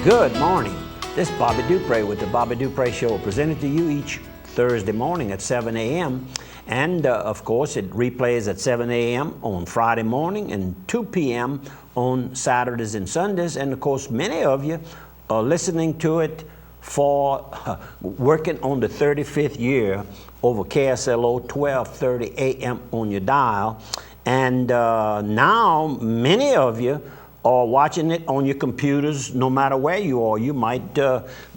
Good morning. This is Bobby Dupre with the Bobby Dupre Show, presented to you each Thursday morning at 7 a.m. And of course, it replays at 7 a.m. on Friday morning and 2 p.m. on Saturdays and Sundays. And of course, many of you are listening to it for working on the 35th year over KSLO 1230 a.m. on your dial. And now many of you or watching it on your computers, no matter where you are. You might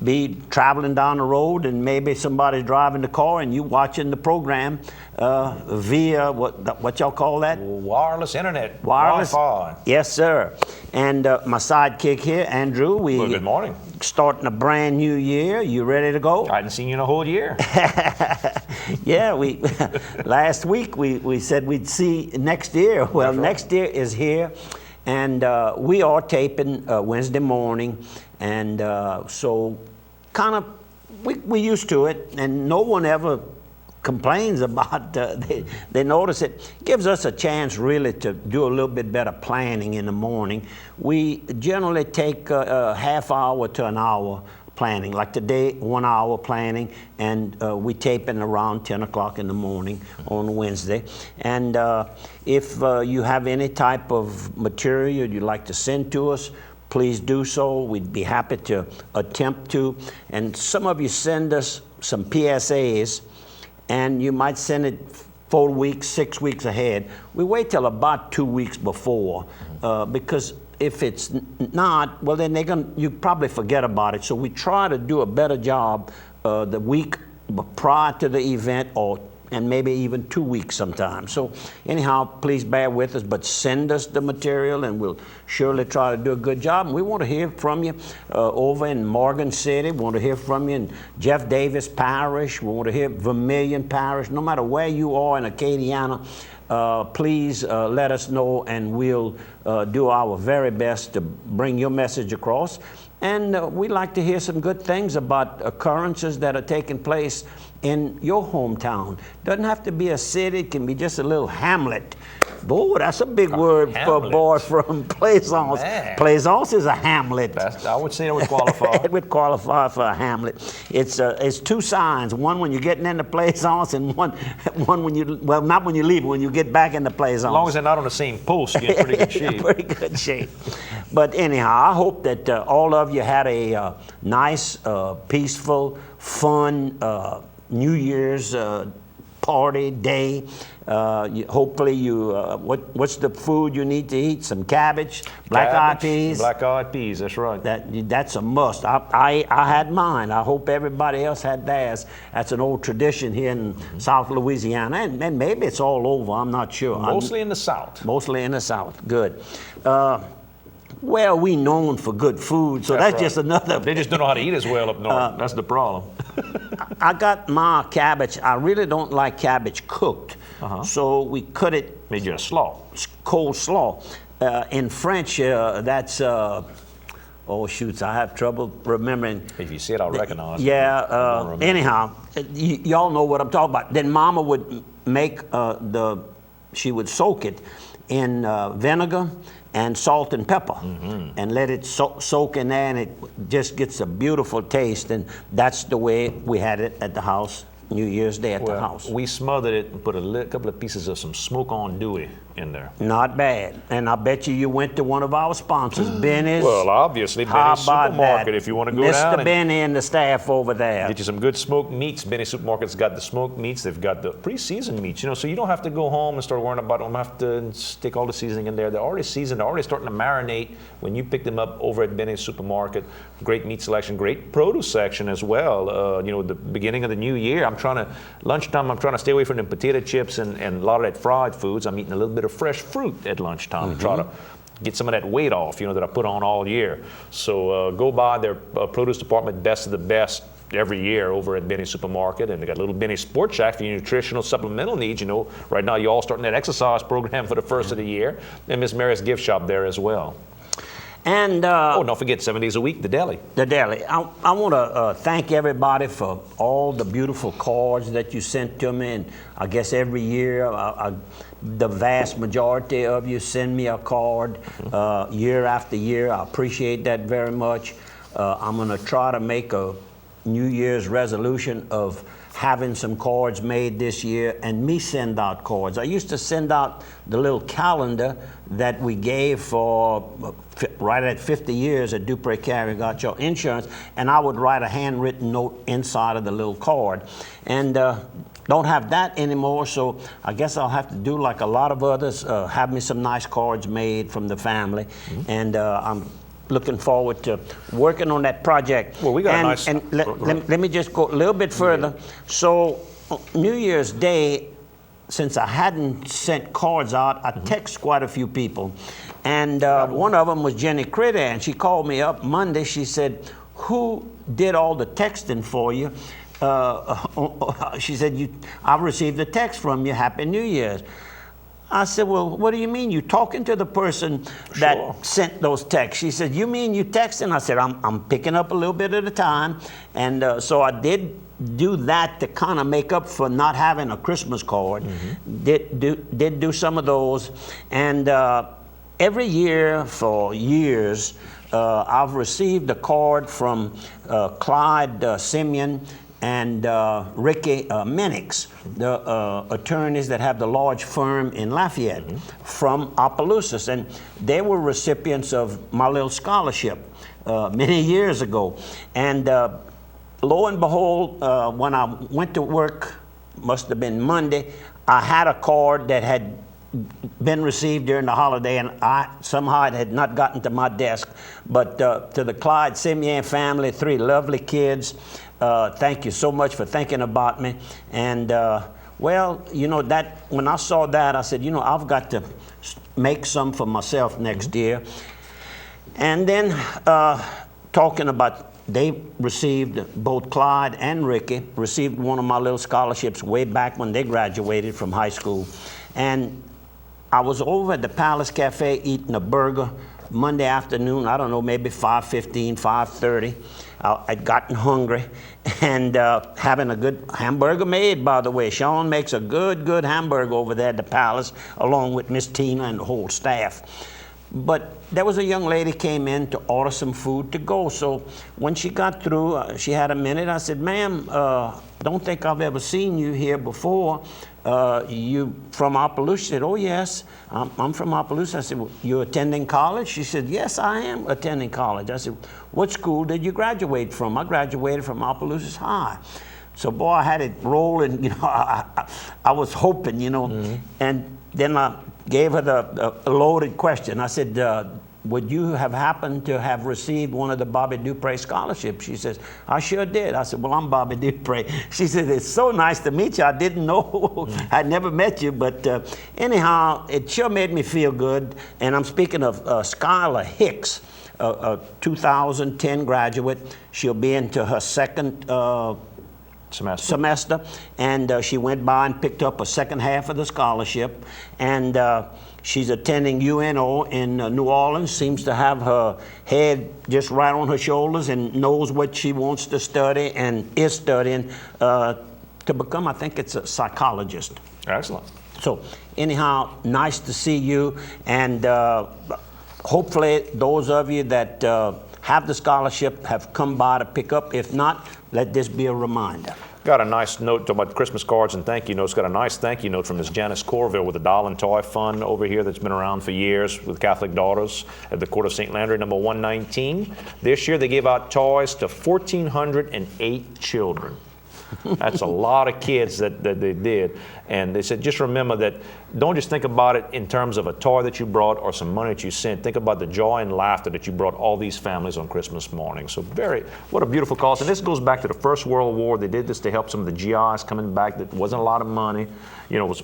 be traveling down the road and maybe somebody's driving the car and you watching the program via, what y'all call that? Wireless internet. Wireless. Wi-Fi. Yes, sir. And my sidekick here, Andrew. Well, good morning. Starting a brand new year. You ready to go? I hadn't seen you in a whole year. Yeah, we last week we said we'd see next year. Well, That's right. Next year is here. And we are taping Wednesday morning, and so kind of we used to it, and no one ever complains about they notice it. Gives us a chance really to do a little bit better planning in the morning. We generally take a half hour to an hour planning, like today, 1 hour planning, and we tape in around 10 o'clock in the morning on Wednesday. And if you have any type of material you'd like to send to us, please do so. We'd be happy to attempt to. And some of you send us some PSAs, and you might send it 4 weeks, 6 weeks ahead. We wait till about 2 weeks before, because if it's not, well, then you probably forget about it. So we try to do a better job the week prior to the event, and maybe even 2 weeks sometimes. So anyhow, please bear with us, but send us the material and we'll surely try to do a good job. And we want to hear from you over in Morgan City. We want to hear from you in Jeff Davis Parish. We want to hear Vermilion Parish. No matter where you are in Acadiana, please let us know, and we'll do our very best to bring your message across. And we'd like to hear some good things about occurrences that are taking place in your hometown. Doesn't have to be a city, it can be just a little hamlet. Boy, that's a big word for a boy from Plaisance. Man. Plaisance is a hamlet. I would say it would qualify. It would qualify for a hamlet. It's two signs, one when you're getting into Plaisance and one when you, well, not when you leave, when you get back into Plaisance. As long as they're not on the same post, you're in pretty good shape. Pretty good shape. But anyhow, I hope that all of you had a nice, peaceful, fun New Year's party day. Hopefully what's the food you need to eat? Some cabbage, black-eyed peas. Black-eyed peas, that's right. That's a must. I had mine. I hope everybody else had theirs. That's an old tradition here in South Louisiana, and maybe it's all over. I'm not sure. Mostly in the South. Mostly in the South. Good. Well, we known for good food, so that's right. Just another. They just don't know how to eat as well up north. That's the problem. I got my cabbage. I really don't like cabbage cooked, so we cut it. Made you a slaw. Cold slaw. In French, that's. Oh shoots! I have trouble remembering. If you see it, I'll recognize it. Yeah. Anyhow, y'all know what I'm talking about. Then Mama would make she would soak it in vinegar and salt and pepper, and let it soak in there, and it just gets a beautiful taste. And that's the way we had it at the house, New Year's Day at the house. We smothered it and put a couple of pieces of some smoke on Dewey in there. Not bad. And I bet you went to one of our sponsors, Benny's. Well, obviously, Benny's Supermarket, if you want to go down. Mr. Benny and the staff over there. Get you some good smoked meats. Benny's Supermarket's got the smoked meats. They've got the pre-seasoned meats, so you don't have to go home and start worrying about them. Have to stick all the seasoning in there. They're already seasoned. They're already starting to marinate when you pick them up over at Benny's Supermarket. Great meat selection, great produce section as well. The beginning of the new year, lunchtime, I'm trying to stay away from the potato chips and a lot of that fried foods. I'm eating a little bit of fresh fruit at lunchtime to try to get some of that weight off, that I put on all year. So go by their produce department, best of the best, every year over at Benny's Supermarket. And they got a little Benny's Sports Shack for your nutritional supplemental needs. Right now you're all starting that exercise program for the first of the year. And Miss Mary's gift shop there as well. And don't forget 7 days a week, the deli. The deli. I want to thank everybody for all the beautiful cards that you sent to me. And I guess every year, the vast majority of you send me a card year after year. I appreciate that very much. I'm going to try to make a New Year's resolution of having some cards made this year and me send out cards. I used to send out the little calendar that we gave for right at 50 years at Dupree Carrier Got Your Insurance, and I would write a handwritten note inside of the little card. And don't have that anymore, so I guess I'll have to do like a lot of others, have me some nice cards made from the family. And I'm looking forward to working on that project. Well, we got a nice... And let me just go a little bit further. So New Year's Day, since I hadn't sent cards out, I text quite a few people. And one of them was Jenny Critter, and she called me up Monday. She said, who did all the texting for you? She said, I received a text from you, Happy New Year's. I said, well, what do you mean? You talking to the person that sent those texts? She said, you mean you texting? I said, I'm picking up a little bit at a time. And so I did do that to kind of make up for not having a Christmas card. Did do some of those. And every year for years, I've received a card from Clyde Simeon and Ricky Minix, the attorneys that have the large firm in Lafayette, from Opelousas. And they were recipients of my little scholarship many years ago. And lo and behold, when I went to work, must have been Monday, I had a card that had been received during the holiday, and somehow it had not gotten to my desk. But to the Clyde Simeon family, 3 lovely kids, thank you so much for thinking about me. And well, you know, that when I saw that, I said, you know, I've got to make some for myself next year. And then talking about, they received, both Clyde and Ricky received one of my little scholarships way back when they graduated from high school. And I was over at the Palace Cafe eating a burger Monday afternoon, I don't know, maybe 5:15, 5:30. I'd gotten hungry, and having a good hamburger made, by the way. Sean makes a good hamburger over there at the Palace, along with Miss Tina and the whole staff. But there was a young lady came in to order some food to go. So when she got through, she had a minute. I said, ma'am, don't think I've ever seen you here before. You from Opelousas? She said, oh yes, I'm from Opelousas. I said, well, you attending college? She said, yes, I am attending college. I said, what school did you graduate from? I graduated from Opelousas High. So boy, I had it rolling, you know, I was hoping, you know, and then I gave her the loaded question. I said, would you have happened to have received one of the Bobby Dupree scholarships? She says, I sure did. I said, well, I'm Bobby Dupree. She said, it's so nice to meet you. I didn't know. I'd never met you. But anyhow, it sure made me feel good. And I'm speaking of Skylar Hicks, a 2010 graduate. She'll be into her second semester, and she went by and picked up a second half of the scholarship, and she's attending UNO in New Orleans. Seems to have her head just right on her shoulders and knows what she wants to study and is studying to become, I think it's a psychologist. Excellent. So anyhow, nice to see you, and hopefully those of you that have the scholarship have come by to pick up. If not, let this be a reminder. Got a nice note about Christmas cards and thank you notes. Got a nice thank you note from Ms. Janice Corville with the Doll and Toy Fund over here that's been around for years with Catholic Daughters at the Court of St. Landry, number 119. This year they gave out toys to 1,408 children. That's a lot of kids that they did. And they said, just remember that, don't just think about it in terms of a toy that you brought or some money that you sent. Think about the joy and laughter that you brought all these families on Christmas morning. So what a beautiful cause. And this goes back to the First World War. They did this to help some of the GIs coming back. That wasn't a lot of money. You know, it was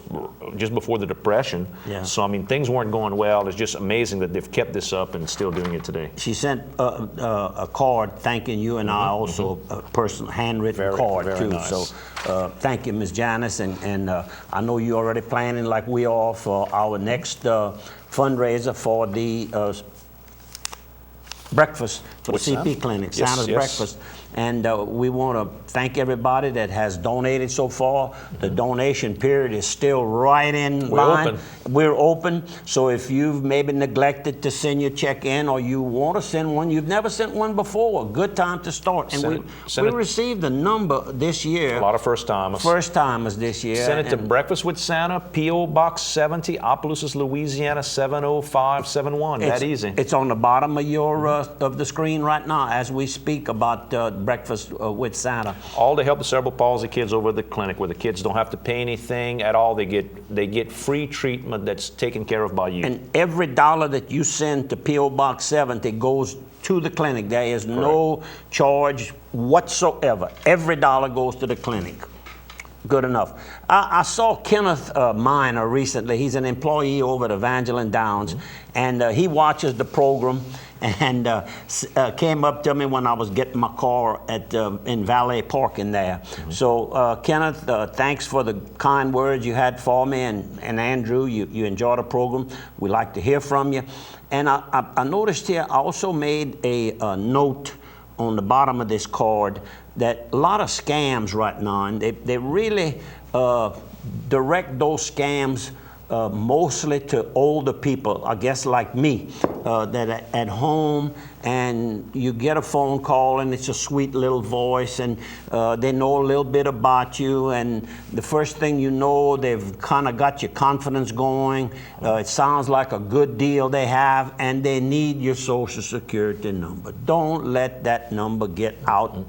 just before the Depression. Yeah. So, I mean, things weren't going well. It's just amazing that they've kept this up and still doing it today. She sent a card thanking you, and I also a personal handwritten card, too. Nice. So thank you, Ms. Janice. And I know you're already planning, like we are, for our next fundraiser for the breakfast, for the CP clinic, Santa's breakfast. And we want to thank everybody that has donated so far. The donation period is still right in line. We're open. So if you've maybe neglected to send your check in, or you want to send one, you've never sent one before, good time to start. And we received a number this year. A lot of first timers. First timers this year. Send it to Breakfast with Santa, P.O. Box 70, Opelousas, Louisiana 70571. That easy. It's on the bottom of your of the screen right now as we speak about Breakfast with Santa. All to help the cerebral palsy kids over at the clinic, where the kids don't have to pay anything at all. They get free treatment that's taken care of by you. And every dollar that you send to P.O. Box 70 goes to the clinic. There is no charge whatsoever. Every dollar goes to the clinic. Good enough. I saw Kenneth Miner recently. He's an employee over at Evangeline Downs, and he watches the program, and came up to me when I was getting my car at in Valet Parking there. So Kenneth, thanks for the kind words you had for me, and Andrew, you enjoy the program. We like to hear from you. And I noticed here, I also made a note on the bottom of this card that a lot of scams right now, and they really direct those scams mostly to older people, I guess like me, that are at home, and you get a phone call and it's a sweet little voice, and they know a little bit about you, and the first thing you know, they've kind of got your confidence going. It sounds like a good deal they have, and they need your Social Security number. Don't let that number get out.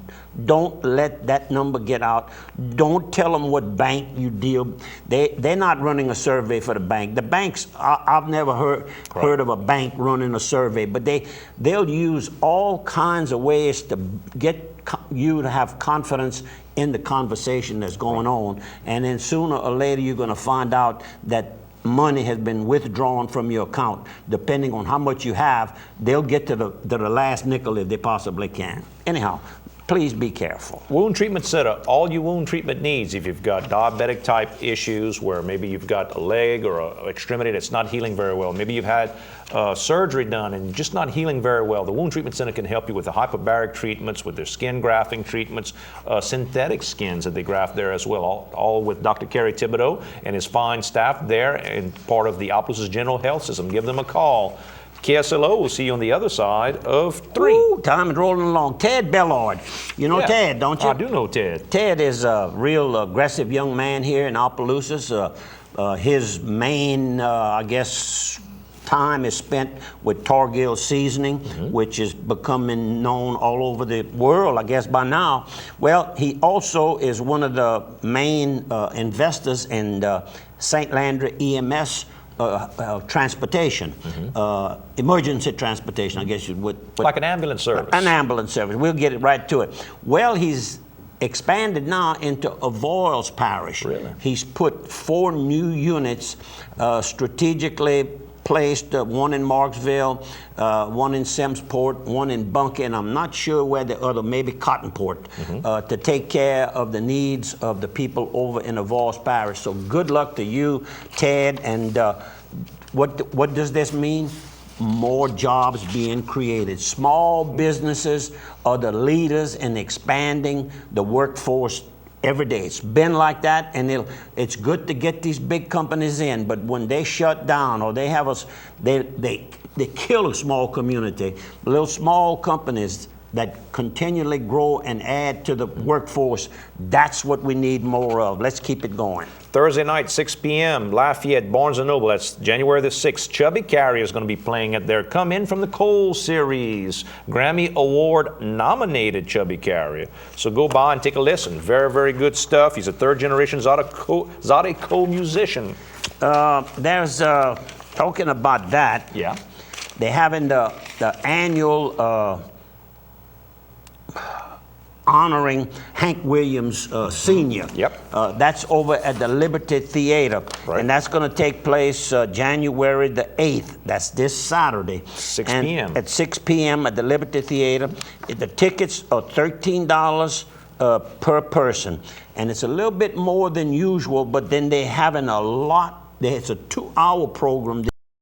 Don't let that number get out. Don't tell them what bank you deal. They're not running a survey for the bank. The banks, I've never heard of a bank running a survey, but they'll use all kinds of ways to get you to have confidence in the conversation that's going on, and then sooner or later you're going to find out that money has been withdrawn from your account. Depending on how much you have, they'll get to the last nickel if they possibly can. Anyhow, please be careful. Wound Treatment Center, all your wound treatment needs. If you've got diabetic type issues where maybe you've got a leg or an extremity that's not healing very well, maybe you've had surgery done and just not healing very well, the Wound Treatment Center can help you with the hyperbaric treatments, with their skin grafting treatments, synthetic skins that they graft there as well, all with Dr. Kerry Thibodeau and his fine staff there and part of the Opelousas General Health System. Give them a call. KSLO will see you on the other side of 3. Ooh, time is rolling along. Ted Bellard. You know Ted, don't you? I do know Ted. Ted is a real aggressive young man here in Opelousas. His main, I guess, time is spent with Targill Seasoning, which is becoming known all over the world, I guess, by now. Well, he also is one of the main investors in St. Landry EMS transportation, emergency transportation, I guess you would. Like an ambulance service. An ambulance service. We'll get it right to it. Well, he's expanded now into Avoyelles Parish. Really? He's put 4 new units strategically placed, one in Marksville, one in Simpsport, one in Bunker, and I'm not sure where the other, maybe Cottonport, to take care of the needs of the people over in Avoyelles Parish. So good luck to you, Ted, and what does this mean? More jobs being created. Small businesses are the leaders in expanding the workforce every day. It's been like that, and it's good to get these big companies in, but when they shut down or they have us, they kill a small community. Little small companies that continually grow and add to the workforce, that's what we need more of. Let's keep it going. Thursday night, 6 p.m., Lafayette, Barnes & Noble. That's January the 6th. Chubby Carrier is going to be playing it there. Come in from the Cole Series. Grammy Award nominated Chubby Carrier. So go by and take a listen. Very, very good stuff. He's a third-generation Zydeco musician. There's, talking about that, Yeah. they're having the annual honoring Hank Williams Sr. Yep. That's over at the Liberty Theater. Right. And that's going to take place January the 8th. That's this Saturday. 6 and p.m. At 6 p.m. at the Liberty Theater. The tickets are $13 per person. And it's a little bit more than usual, but then they're having a lot. It's a 2-hour program.